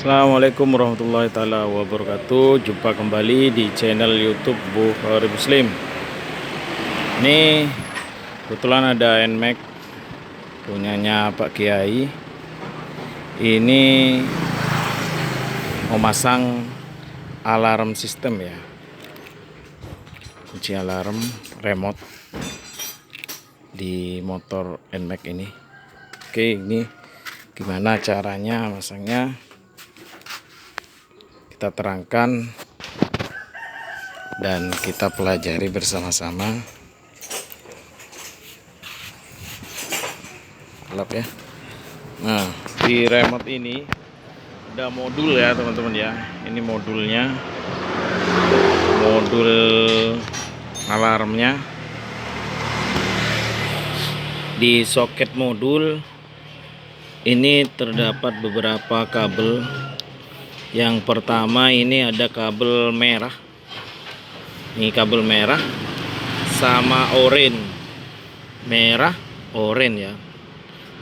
Assalamualaikum warahmatullahi taala wabarakatuh. Jumpa kembali di channel YouTube Bukhari Muslim. Ini kebetulan ada NMAX punyanya Pak Kiai. Ini memasang alarm sistem ya, kunci alarm remote di motor NMAX ini. Oke, ini gimana caranya masangnya? Kita terangkan dan kita pelajari bersama-sama. Gelap ya. Nah, di remote ini ada modul ya teman-teman ya. Ini modulnya, modul alarmnya. Di soket modul ini terdapat beberapa kabel. Yang pertama ini ada kabel merah. Ini kabel merah sama oranye. Merah, oranye ya.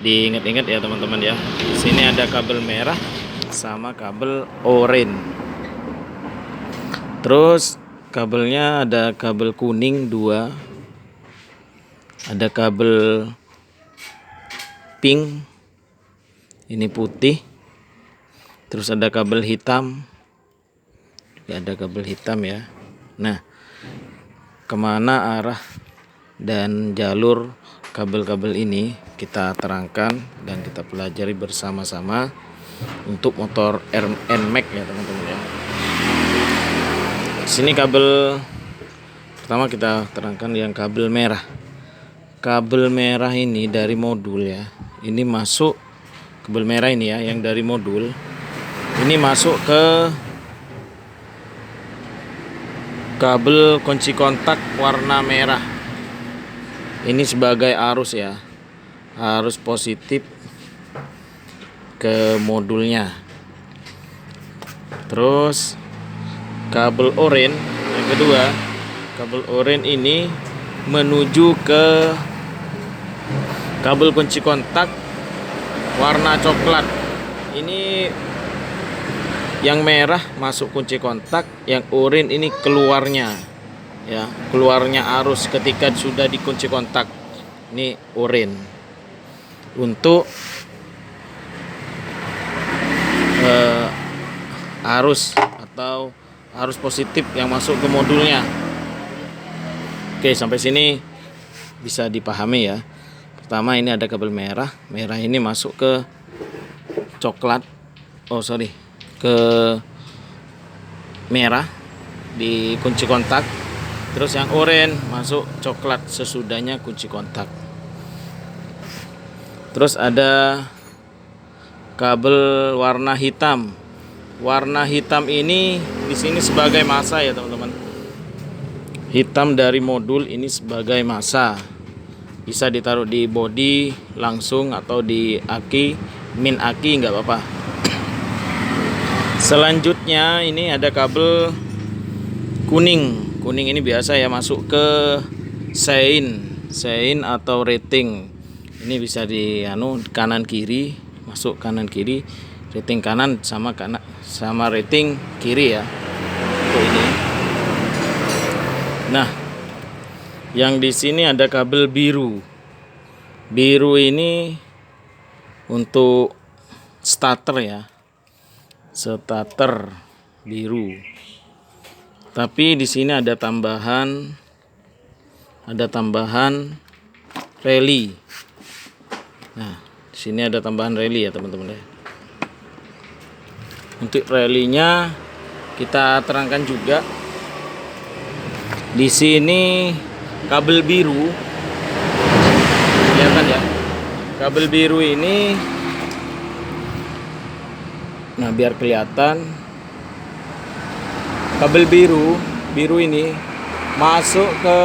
Diingat-ingat ya teman-teman ya. Di sini ada kabel merah sama kabel oranye. Terus kabelnya ada kabel kuning 2. Ada kabel pink. Ini putih. Terus ada kabel hitam. Ada kabel hitam ya. Nah, kemana arah dan jalur kabel-kabel ini kita terangkan dan kita pelajari bersama-sama untuk motor NMAX ya teman-teman ya. Sini kabel pertama kita terangkan yang kabel merah. Kabel merah ini dari modul ya. Ini masuk kabel merah ini ya, yang dari modul. Ini masuk ke kabel kunci kontak warna merah. Ini sebagai arus ya, arus positif ke modulnya. Terus kabel oranye yang kedua, kabel oranye ini menuju ke kabel kunci kontak warna coklat. Ini yang merah masuk kunci kontak, yang oranye ini keluarnya ya, keluarnya arus ketika sudah dikunci kontak. Ini oranye untuk arus atau arus positif yang masuk ke modulnya. Oke, sampai sini bisa dipahami ya. Pertama ini ada kabel merah. Merah ini masuk ke coklat. Ke merah di kunci kontak. Terus yang oranye masuk coklat sesudahnya kunci kontak. Terus ada kabel warna hitam. Warna hitam ini di sini sebagai massa ya teman-teman. Hitam dari modul ini sebagai massa. Bisa ditaruh di bodi langsung atau di aki, min aki nggak apa-apa. Selanjutnya ini ada kabel kuning. Kuning ini biasa ya masuk ke sein atau rating. Ini bisa di kanan kiri, masuk kanan kiri, rating kanan sama rating kiri ya. Untuk ini. Nah, yang di sini ada kabel biru. Biru ini untuk starter ya. Starter biru. Tapi di sini ada tambahan reli. Nah, di sini ada tambahan reli ya teman-teman ya. Untuk relinya kita terangkan juga. Di sini kabel biru. Kelihatan ya. Kabel biru ini, nah biar kelihatan, kabel biru ini masuk ke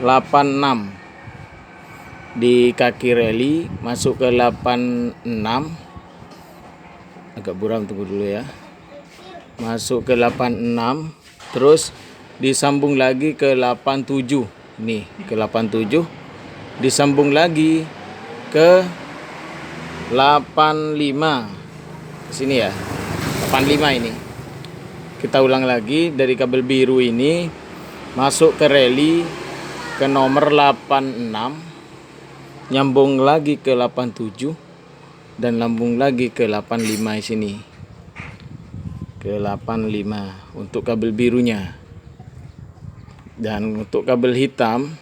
86 di kaki reli, masuk ke 86. Agak buram, tunggu dulu ya. Masuk ke 86, terus disambung lagi ke 87. Nih, ke 87 disambung lagi ke 85 sini ya, 85 ini. Kita ulang lagi, dari kabel biru ini masuk ke reli ke nomor 86, nyambung lagi ke 87 dan lambung lagi ke 85 sini, ke 85 untuk kabel birunya. Dan untuk kabel hitam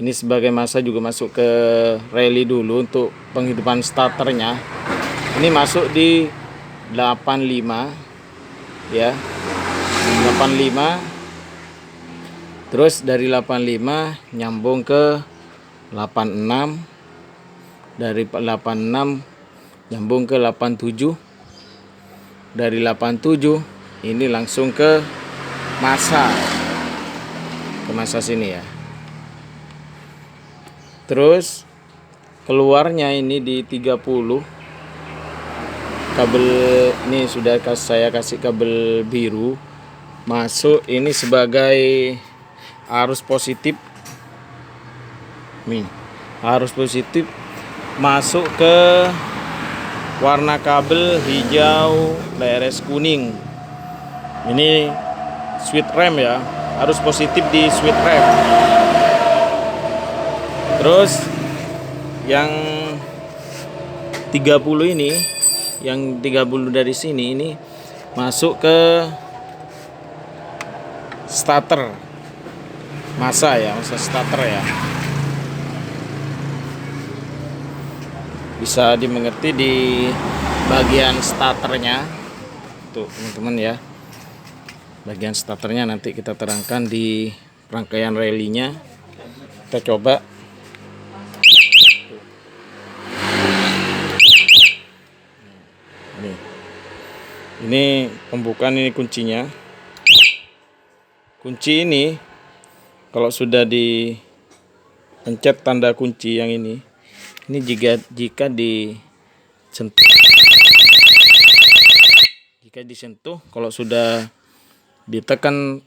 ini sebagai masa juga masuk ke reli dulu untuk penghidupan starternya. Ini masuk di 85 ya, 85. Terus dari 85 nyambung ke 86, dari 86 nyambung ke 87, dari 87 ini langsung ke masa sini ya. Terus keluarnya ini di 30 kabel, ini sudah saya kasih kabel biru masuk ini sebagai arus positif nih, arus positif masuk ke warna kabel hijau LRS kuning. Ini switch rem ya, arus positif di switch rem. Terus yang 30 ini, yang 30 dari sini ini masuk ke starter masa ya, masa starter ya. Bisa dimengerti di bagian starternya tuh teman-teman ya. Bagian starternya nanti kita terangkan di rangkaian relinya. Kita coba. Ini pembukaan, ini kuncinya. Kunci ini kalau sudah dipencet tanda kunci yang ini jika disentuh, kalau sudah ditekan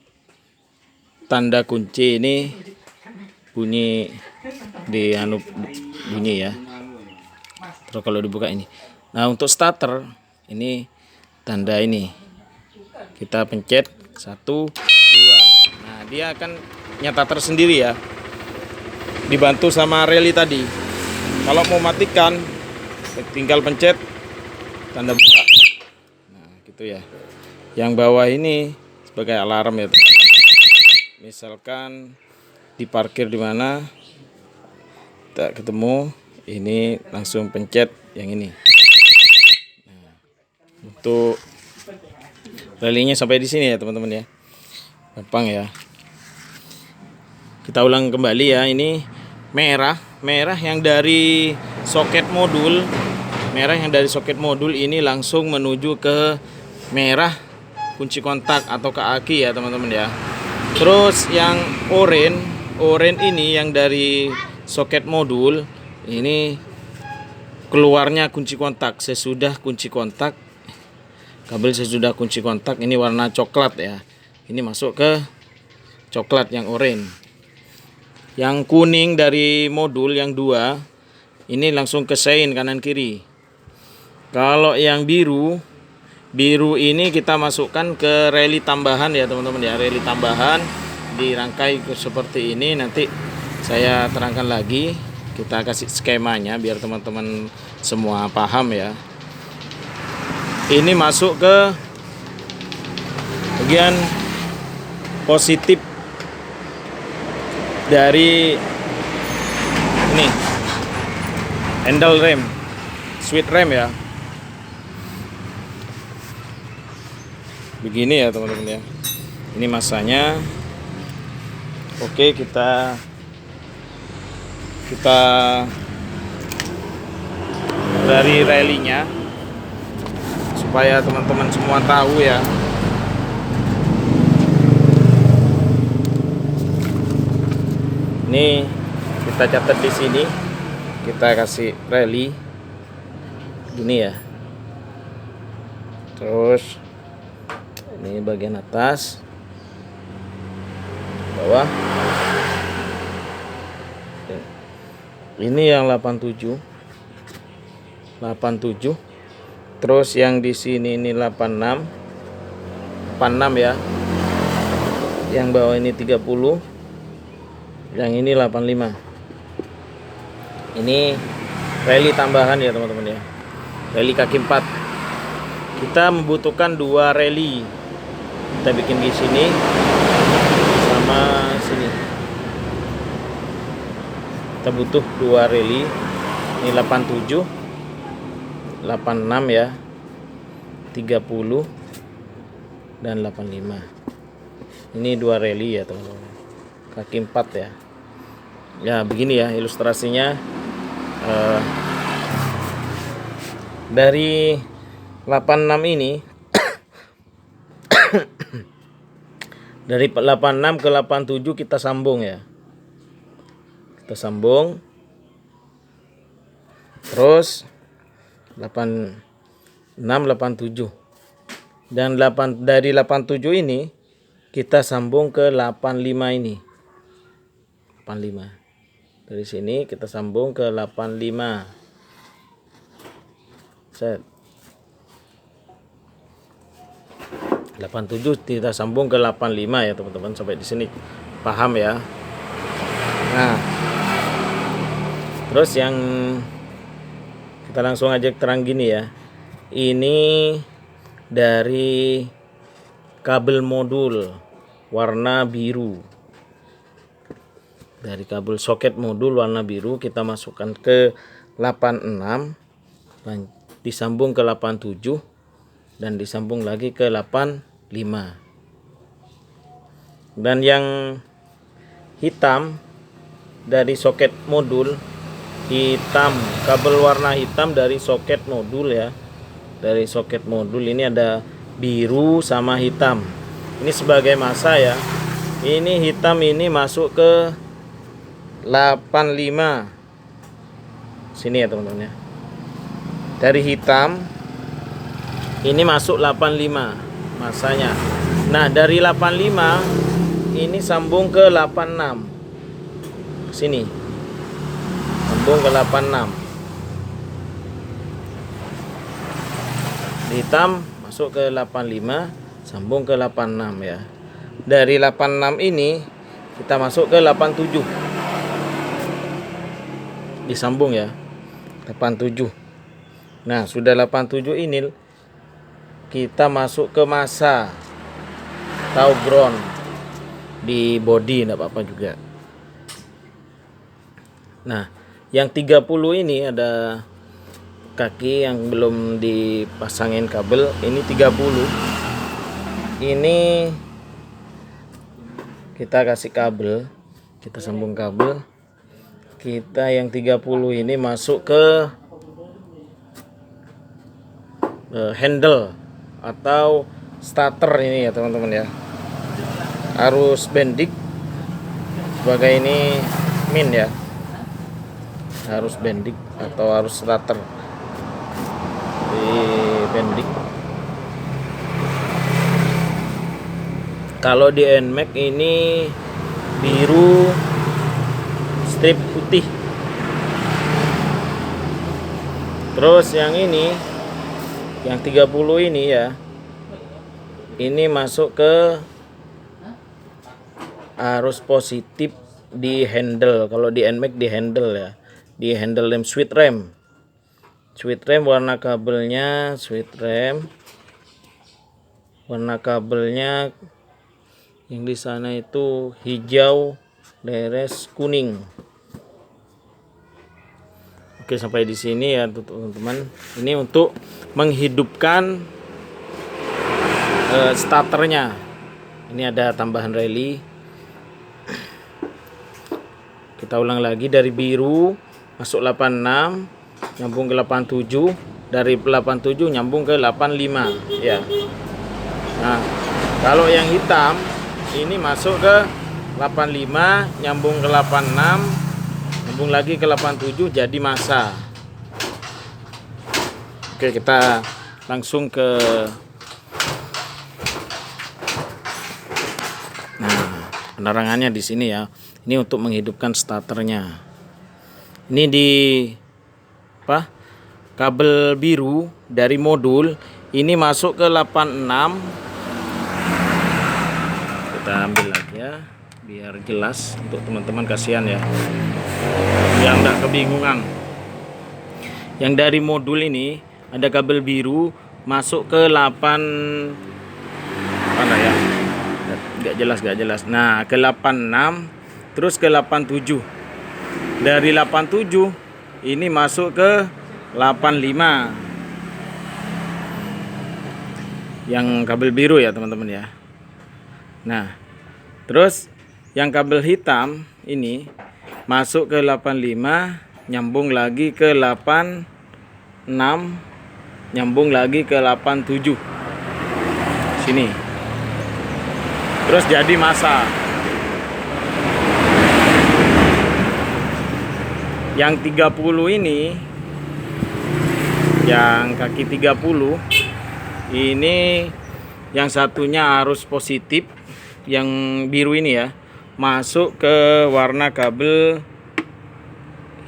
tanda kunci ini bunyi bunyi ya. Terus kalau dibuka ini. Nah, untuk starter ini tanda ini kita pencet 1, 2. Nah, dia akan nyata tersendiri ya, dibantu sama reli tadi. Kalau mau matikan tinggal pencet tanda buka. Nah gitu ya. Yang bawah ini sebagai alarm ya. Misalkan diparkir di mana tak ketemu, ini langsung pencet yang ini. Untuk relinya sampai di sini ya teman-teman ya, gampang ya. Kita ulang kembali ya. Ini merah yang dari soket modul, ini langsung menuju ke merah kunci kontak atau ke aki ya teman-teman ya. Terus yang oranye ini yang dari soket modul, ini keluarnya kunci kontak sesudah kunci kontak. Kabel sesudah kunci kontak ini warna coklat ya. Ini masuk ke coklat yang oranye. Yang kuning dari modul yang 2 ini langsung ke sein kanan kiri. Kalau yang biru ini kita masukkan ke reli tambahan ya teman-teman ya. Reli tambahan dirangkai seperti ini. Nanti saya terangkan lagi. Kita kasih skemanya biar teman-teman semua paham ya. Ini masuk ke bagian positif dari ini handle rem, switch rem ya. Begini ya teman-teman ya. Ini masanya. Oke, kita dari relinya supaya teman-teman semua tahu ya. Ini kita catat di sini, kita kasih reli gini ya. Terus ini bagian atas, bawah. Ini yang 87. 87. Terus yang di sini ini 86. 86 ya. Yang bawah ini 30. Yang ini 85. Ini rally tambahan ya teman-teman ya. Rally kaki 4. Kita membutuhkan 2 rally. Kita bikin di sini sama sini. Kita butuh 2 rally. Ini 87, 86 ya, 30 dan 85. Ini 2 rally ya teman-teman. Kaki 4 ya. Ya begini ya ilustrasinya. Dari 86 ini dari 86 ke 87 kita sambung ya. Kita sambung. Terus 86 87. Dan dari 87 ini kita sambung ke 85 ini. 85. Dari sini kita sambung ke 85. Set. 87 kita sambung ke 85 ya teman-teman, sampai di sini paham ya. Nah, terus yang kita langsung aja terang gini ya. Ini dari kabel modul warna biru. Dari kabel soket modul warna biru kita masukkan ke 86, disambung ke 87 dan disambung lagi ke 85. Dan yang hitam dari soket modul hitam, kabel warna hitam dari soket modul ya. Dari soket modul ini ada biru sama hitam. Ini sebagai massa ya. Ini hitam ini masuk ke 85. Sini ya teman-teman ya. Dari hitam ini masuk 85 massanya. Nah, dari 85 ini sambung ke 86. Sini. Sambung ke 86. Hitam masuk ke 85, sambung ke 86 ya. Dari 86 ini kita masuk ke 87. Disambung ya. 87. Nah, sudah 87 ini kita masuk ke massa atau ground di body, enggak apa-apa juga. Nah, yang 30 ini ada kaki yang belum dipasangin kabel. Ini 30. Ini kita kasih kabel, kita sambung kabel. Kita yang 30 ini masuk ke handle atau starter ini ya teman-teman ya. Arus bendik sebagai ini min ya. Arus bendik atau arus starter di bendik. Kalau di NMAX ini biru strip putih. Terus yang ini yang 30 ini ya, ini masuk ke arus positif di handle. Kalau di NMAX di handle ya, di handle rem, switch rem. Switch rem warna kabelnya, switch rem warna kabelnya yang di sana itu hijau, leres kuning. Oke, sampai di sini ya teman-teman. Ini untuk menghidupkan starternya. Ini ada tambahan rally. Kita ulang lagi dari biru masuk 86, nyambung ke 87, dari 87 nyambung ke 85 ya. Nah, kalau yang hitam ini masuk ke 85, nyambung ke 86, nyambung lagi ke 87 jadi massa. Oke, kita langsung ke penerangannya di sini ya. Ini untuk menghidupkan starternya. Ini di kabel biru dari modul ini masuk ke 86. Kita ambil lagi ya biar jelas untuk teman-teman, kasihan ya yang enggak kebingungan. Yang dari modul ini ada kabel biru masuk ke 8 mana ya, gak jelas. Nah ke 86 terus ke 87. Dari 87 ini masuk ke 85 yang kabel biru ya teman-teman ya. Nah terus yang kabel hitam ini masuk ke 85, nyambung lagi ke 86, nyambung lagi ke 87 sini, terus jadi massa. Yang 30 ini, yang kaki 30 ini, yang satunya arus positif, yang biru ini ya, masuk ke warna kabel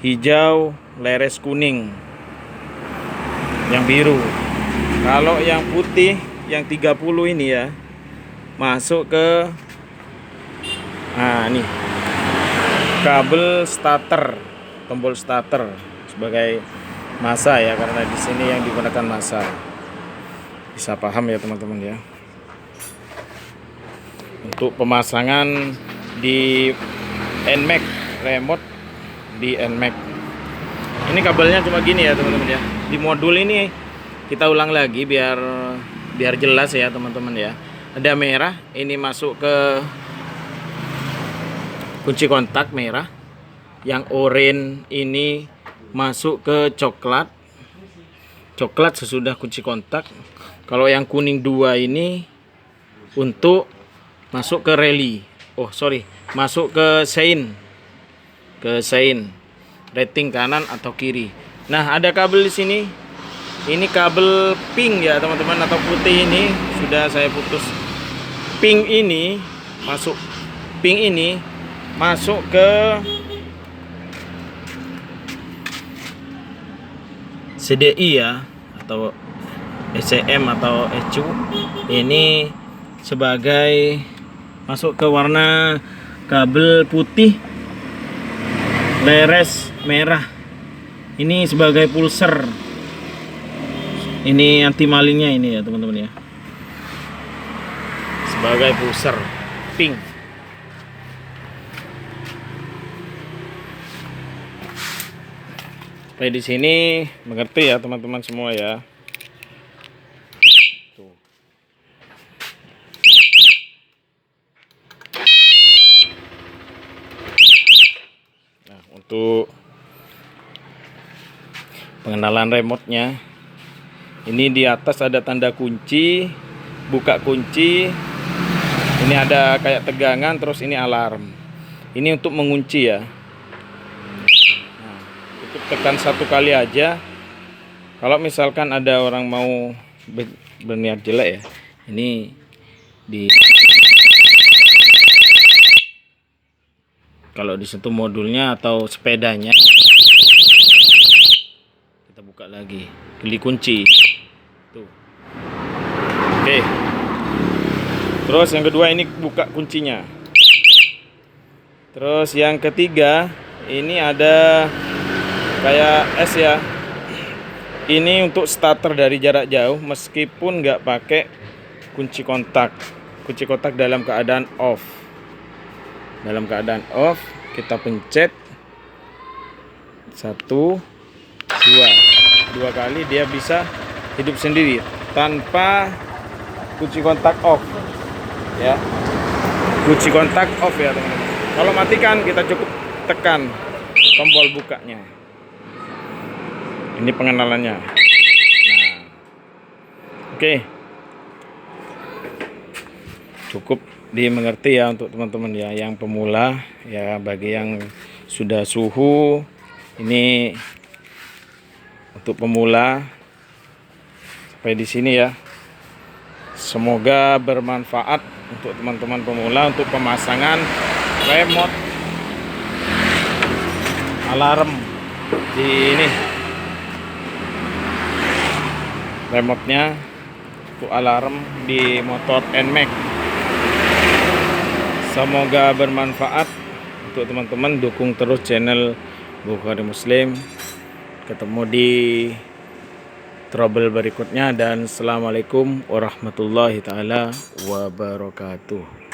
hijau leres kuning, yang biru. Kalau yang putih yang 30 ini ya, masuk ke ini kabel starter, tombol starter sebagai massa ya, karena di sini yang digunakan massa. Bisa paham ya teman-teman ya. Untuk pemasangan di NMAX, remote di NMAX. Ini kabelnya cuma gini ya teman-teman ya. Di modul ini kita ulang lagi biar jelas ya teman-teman ya. Ada merah, ini masuk ke kunci kontak merah. Yang oranye ini masuk ke coklat sesudah kunci kontak. Kalau yang kuning 2 ini untuk masuk ke rally, masuk ke sein, rating kanan atau kiri. Nah ada kabel di sini, ini kabel pink ya teman-teman, atau putih ini sudah saya putus. Pink ini masuk ke CDI ya, atau SCM atau ECU. Ini sebagai masuk ke warna kabel putih leres merah. Ini sebagai pulser. Ini anti malingnya ini ya teman-teman ya, sebagai pulser pink. Sampai di sini mengerti ya teman-teman semua ya. Tuh. Nah, untuk pengenalan remote-nya, ini di atas ada tanda kunci, buka kunci. Ini ada kayak tegangan, terus ini alarm. Ini untuk mengunci ya. Tekan 1 kali aja. Kalau misalkan ada orang mau berniat jelek ya, ini kalau disentuh modulnya atau sepedanya, kita buka lagi, geli kunci tuh. Oke. Terus yang kedua ini buka kuncinya. Terus yang ketiga ini ada kayak S ya. Ini untuk starter dari jarak jauh meskipun nggak pakai kunci kontak. Kunci kontak dalam keadaan off. Dalam keadaan off kita pencet 1, 2 kali, dia bisa hidup sendiri tanpa kunci kontak off ya. Kunci kontak off ya teman-teman. Kalau matikan kita cukup tekan tombol bukanya. Ini pengenalannya. Nah, oke. Cukup dimengerti ya untuk teman-teman ya yang pemula ya. Bagi yang sudah suhu, ini untuk pemula. Sampai di sini ya. Semoga bermanfaat untuk teman-teman pemula untuk pemasangan remote alarm di ini remote-nya untuk alarm di motor NMAX. Semoga bermanfaat untuk teman-teman. Dukung terus channel Bukhari Muslim. Ketemu di trouble berikutnya, dan assalamualaikum warahmatullahi taala wabarakatuh.